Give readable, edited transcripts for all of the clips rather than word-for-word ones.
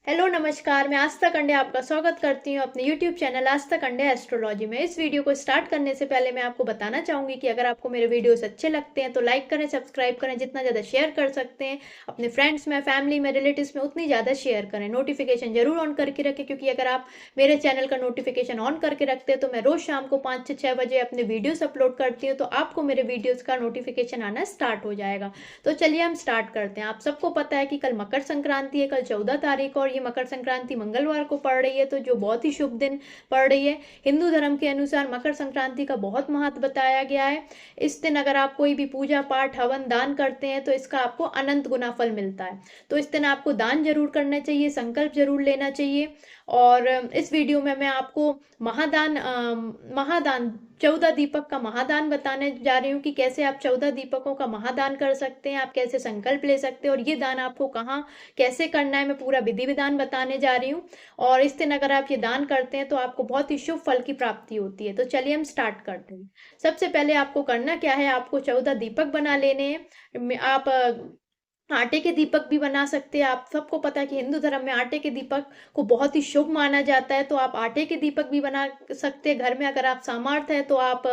Hello नमस्कार, मैं आस्था कंडे आपका स्वागत करती हूँ अपने यूट्यूब चैनल आस्था कंडे एस्ट्रोलॉजी में। इस वीडियो को स्टार्ट करने से पहले मैं आपको बताना चाहूँगी कि अगर आपको मेरे वीडियोस अच्छे लगते हैं तो लाइक करें, सब्सक्राइब करें, जितना ज़्यादा शेयर कर सकते हैं अपने फ्रेंड्स में, फैमिली में, रिलेटिव्स में उतनी ज़्यादा शेयर करें। नोटिफिकेशन जरूर ऑन करके रखें, क्योंकि अगर आप मेरे चैनल का नोटिफिकेशन ऑन करके रखते हैं तो मैं रोज़ शाम को 5 से 6 बजे अपने वीडियोज़ अपलोड करती हूँ, तो आपको मेरे वीडियोज़ का नोटिफिकेशन आना स्टार्ट हो जाएगा। तो चलिए हम स्टार्ट करते हैं। आप सबको पता है कि कल मकर संक्रांति है, कल 14 तारीख, और ये मकर संक्रांति मंगलवार को पड़ रही है, तो जो बहुत ही शुभ दिन पड़ रही है। हिंदू धर्म के अनुसार मकर संक्रांति का बहुत महत्व बताया गया है। इस दिन अगर आप कोई भी पूजा पाठ हवन दान करते हैं तो इसका आपको अनंत गुना फल मिलता है। तो इस दिन आपको दान जरूर करना चाहिए, संकल्प जरूर लेना चाहिए। और इस वीडियो में मैं आपको महादान 14 दीपक का महादान बताने जा रही हूँ कि कैसे आप 14 दीपकों का महादान कर सकते हैं, आप कैसे संकल्प ले सकते हैं, और ये दान आपको कहाँ कैसे करना है मैं पूरा विधि विधान बताने जा रही हूँ। और इस दिन अगर आप ये दान करते हैं तो आपको बहुत ही शुभ फल की प्राप्ति होती है। तो चलिए हम स्टार्ट करते हैं। सबसे पहले आपको करना क्या है, आपको 14 दीपक बना लेने हैं। आप आटे के दीपक भी बना सकते हैं। आप सबको पता है कि हिंदू धर्म में आटे के दीपक को बहुत ही शुभ माना जाता है, तो आप आटे के दीपक भी बना सकते हैं घर में। अगर आप सामर्थ्य है तो आप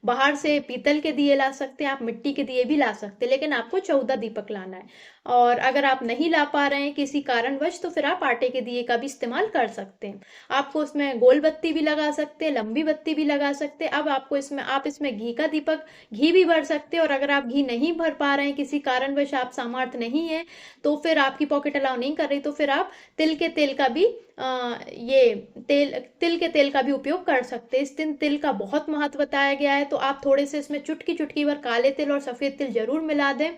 बाहर से पीतल के दिए ला सकते हैं, आप मिट्टी के दिए भी ला सकते हैं, लेकिन आपको 14 दीपक लाना है। और अगर आप नहीं ला पा रहे हैं किसी कारणवश, तो फिर आप आटे के दिए का भी इस्तेमाल कर सकते हैं। आपको उसमें गोल बत्ती भी लगा सकते हैं, लंबी बत्ती भी लगा सकते हैं। अब आपको इसमें घी का दीपक, घी भी भर सकते हैं। और अगर आप घी नहीं भर पा रहे हैं किसी कारणवश, आप सामर्थ्य नहीं है, तो फिर आपकी पॉकेट अलाउ नहीं कर रही, तो फिर आप तिल के तेल का भी ये तिल के तेल का भी उपयोग कर सकते हैं। इस दिन तिल का बहुत महत्व बताया गया है, तो आप थोड़े से इसमें चुटकी चुटकी भर काले तिल और सफेद तिल जरूर मिला दें।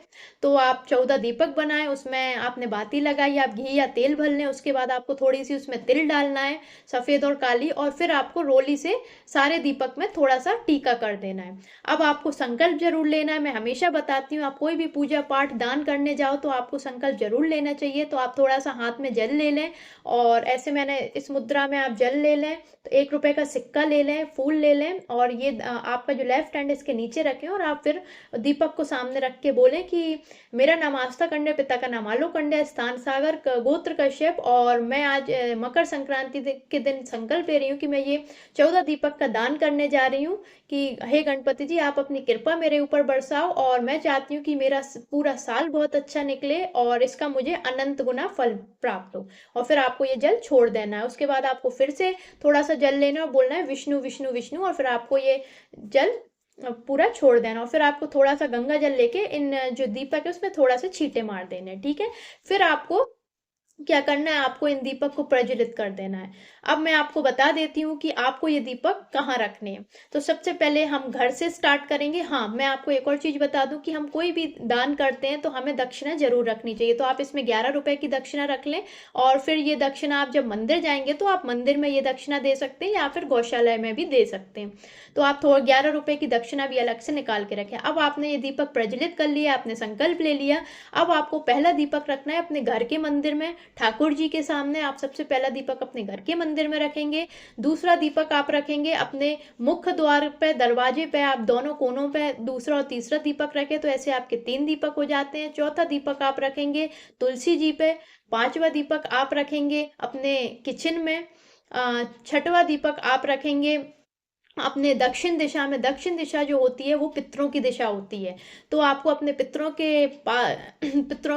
तो आप 14 दीपक बनाएं, उसमें आपने बाती लगाई, आप घी या तेल भर लें। उसके बाद आपको थोड़ी सी उसमें तिल डालना है, सफेद और काली, और फिर आपको रोली से सारे दीपक में थोड़ा सा टीका कर देना है। अब आपको संकल्प जरूर लेना है। मैं हमेशा बताती हूँ, आप कोई भी पूजा पाठ दान करने जाओ तो आपको संकल्प जरूर लेना चाहिए। तो आप थोड़ा सा हाथ में जल ले लें, और ऐसे मैंने इस मुद्रा में आप जल ले लें, तो 1 रुपए का सिक्का ले लें, फूल ले लें, और ये आपका जो लेफ्ट हैंड इसके नीचे रखें, और आप फिर दीपक को सामने रख के बोलें कि मेरा नाम आस्था कंडे, पिता का नाम आलो कंडे, स्थान सागर, गोत्र कश्यप, और मैं आज मकर संक्रांति के दिन संकल्प ले रही हूँ कि मैं ये 14 दीपक का दान करने जा रही हूँ, कि हे गणपति जी आप अपनी कृपा मेरे ऊपर बरसाओ, और मैं चाहती हूँ कि मेरा पूरा साल बहुत अच्छा निकले और इसका मुझे अनंत गुना फल प्राप्त हो। और फिर आपको ये जल छोड़ देना है। उसके बाद आपको फिर से थोड़ा सा जल लेना और बोलना है विष्णु विष्णु विष्णु, और फिर आपको ये जल पूरा छोड़ देना। और फिर आपको थोड़ा सा गंगा जल लेके इन जो दीपक है उसमें थोड़ा सा छींटे मार देने, ठीक है। फिर आपको क्या करना है, आपको इन दीपक को प्रज्वलित कर देना है। अब मैं आपको बता देती हूँ कि आपको ये दीपक कहाँ रखने हैं। तो सबसे पहले हम घर से स्टार्ट करेंगे। हाँ, मैं आपको एक और चीज बता दूं कि हम कोई भी दान करते हैं तो हमें दक्षिणा जरूर रखनी चाहिए। तो आप इसमें 11 रुपए की दक्षिणा रख लें, और फिर ये दक्षिणा आप जब मंदिर जाएंगे तो आप मंदिर में ये दक्षिणा दे सकते हैं, या फिर गौशाला में भी दे सकते हैं। तो आप थोड़ा 11 रुपए की दक्षिणा भी अलग से निकाल के रखें। अब आपने ये दीपक प्रज्वलित कर लिया, आपने संकल्प ले लिया। अब आपको पहला दीपक रखना है अपने घर के मंदिर में, ठाकुर जी के सामने। आप सबसे पहला दीपक अपने घर के मंदिर में रखेंगे। दूसरा दीपक आप रखेंगे अपने मुख्य द्वार पे, दरवाजे पे, आप दोनों कोनों पे दूसरा और तीसरा दीपक रखें, तो ऐसे आपके 3 दीपक हो जाते हैं। चौथा दीपक आप रखेंगे तुलसी जी पे। पांचवा दीपक आप रखेंगे अपने किचन में। छठवां दीपक आप रखेंगे अपने दक्षिण दिशा में। दक्षिण दिशा जो होती है वो पितरों की दिशा होती है, तो आपको अपने पितरों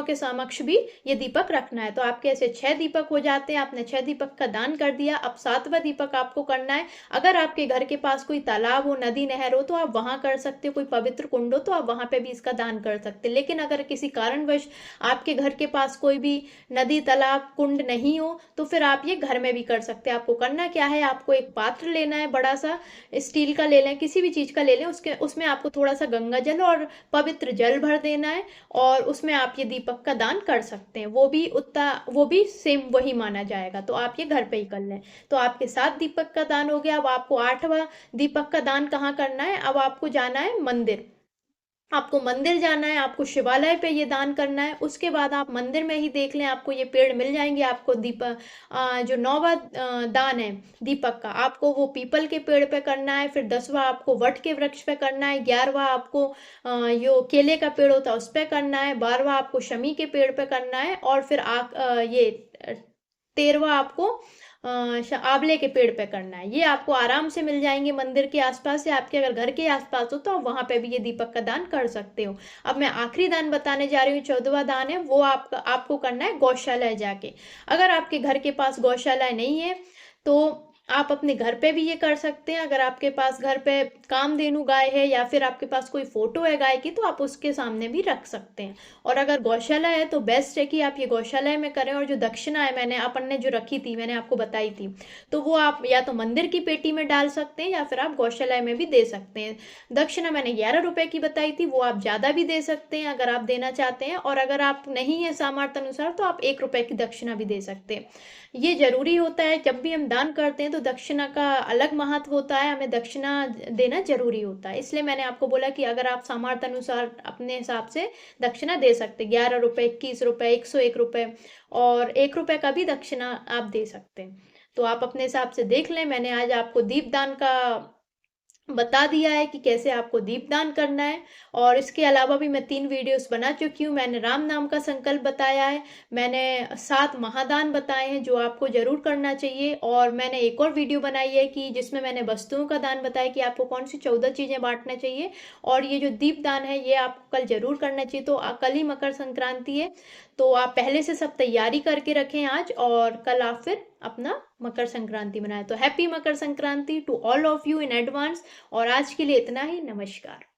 के समक्ष भी ये दीपक रखना है। तो आपके ऐसे 6 दीपक हो जाते हैं। आपने 6 दीपक का दान कर दिया। अब 7वां दीपक आपको करना है। अगर आपके घर के पास कोई तालाब हो, नदी नहर हो, तो आप वहां कर सकते हो। कोई पवित्र कुंड हो तो आप वहां पे भी इसका दान कर सकते हैं। लेकिन अगर किसी कारणवश आपके घर के पास कोई भी नदी तालाब कुंड नहीं हो, तो फिर आप ये घर में भी कर सकते हैं। आपको करना क्या है, आपको एक पात्र लेना है, बड़ा सा स्टील का ले लें, किसी भी चीज का ले लें, उसमें आपको थोड़ा सा गंगा जल और पवित्र जल भर देना है, और उसमें आप ये दीपक का दान कर सकते हैं। वो भी सेम वही माना जाएगा। तो आप ये घर पे ही कर लें। तो आपके 7 दीपक का दान हो गया। अब आपको 8वां दीपक का दान कहाँ करना है, अब आपको जाना है मंदिर। आपको मंदिर जाना है, आपको शिवालय पे ये दान करना है। उसके बाद आप मंदिर में ही देख लें, आपको ये पेड़ मिल जाएंगे। आपको जो 9वां दान है दीपक का, आपको वो पीपल के पेड़ पे करना है। फिर 10वां आपको वट के वृक्ष पे करना है। 11वां आपको जो केले का पेड़ होता है उस पे करना है। 12वां आपको शमी के पेड़ पे करना है। और फिर ये 13वां आपको आंवले के पेड़ पे करना है। ये आपको आराम से मिल जाएंगे मंदिर के आसपास, या आपके अगर घर के आसपास हो तो आप वहां पे भी ये दीपक का दान कर सकते हो। अब मैं आखिरी दान बताने जा रही हूँ, 14वां दान है, वो आपको करना है गौशाला जाके। अगर आपके घर के पास गौशाला नहीं है तो आप अपने घर पे भी ये कर सकते हैं। अगर आपके पास घर पे कामधेनु गाय है या फिर आपके पास कोई फोटो है गाय की, तो आप उसके सामने भी रख सकते हैं। और अगर गौशाला है तो बेस्ट है कि आप ये गौशाला में करें। और जो दक्षिणा है मैंने अपन ने जो रखी थी, मैंने आपको बताई थी, तो वो आप या तो मंदिर की पेटी में डाल सकते हैं या फिर आप गौशाला में भी दे सकते हैं। दक्षिणा मैंने 11 रुपए की बताई थी, वो आप ज्यादा भी दे सकते हैं अगर आप देना चाहते हैं। और अगर आप नहीं है सामर्थ्य अनुसार तो आप 1 रुपए की दक्षिणा भी दे सकते हैं। ये जरूरी होता है, जब भी हम दान करते हैं तो दक्षिणा का अलग महत्व होता है, हमें दक्षिणा देना जरूरी होता है। इसलिए मैंने आपको बोला कि अगर आप सामर्थ्य अनुसार अपने हिसाब से दक्षिणा दे सकते हैं, 11 रुपए, 21 रुपए, 101 रुपए, और 1 रुपए का भी दक्षिणा आप दे सकते हैं। तो आप अपने हिसाब से देख लें। मैंने आज आपको दीपदान का बता दिया है कि कैसे आपको दीपदान करना है। और इसके अलावा भी मैं 3 वीडियोस बना चुकी हूँ। मैंने राम नाम का संकल्प बताया है, मैंने 7 महादान बताए हैं जो आपको जरूर करना चाहिए, और मैंने एक और वीडियो बनाई है कि जिसमें मैंने वस्तुओं का दान बताया कि आपको कौन सी 14 चीजें बांटना चाहिए। और ये जो दीपदान है ये आपको कल जरूर करना चाहिए। तो कल ही मकर संक्रांति है, तो आप पहले से सब तैयारी करके रखें आज, और कल आप फिर अपना मकर संक्रांति मनाएं। तो happy Makar Sankranti to all of you in advance. और आज के लिए इतना ही। नमस्कार।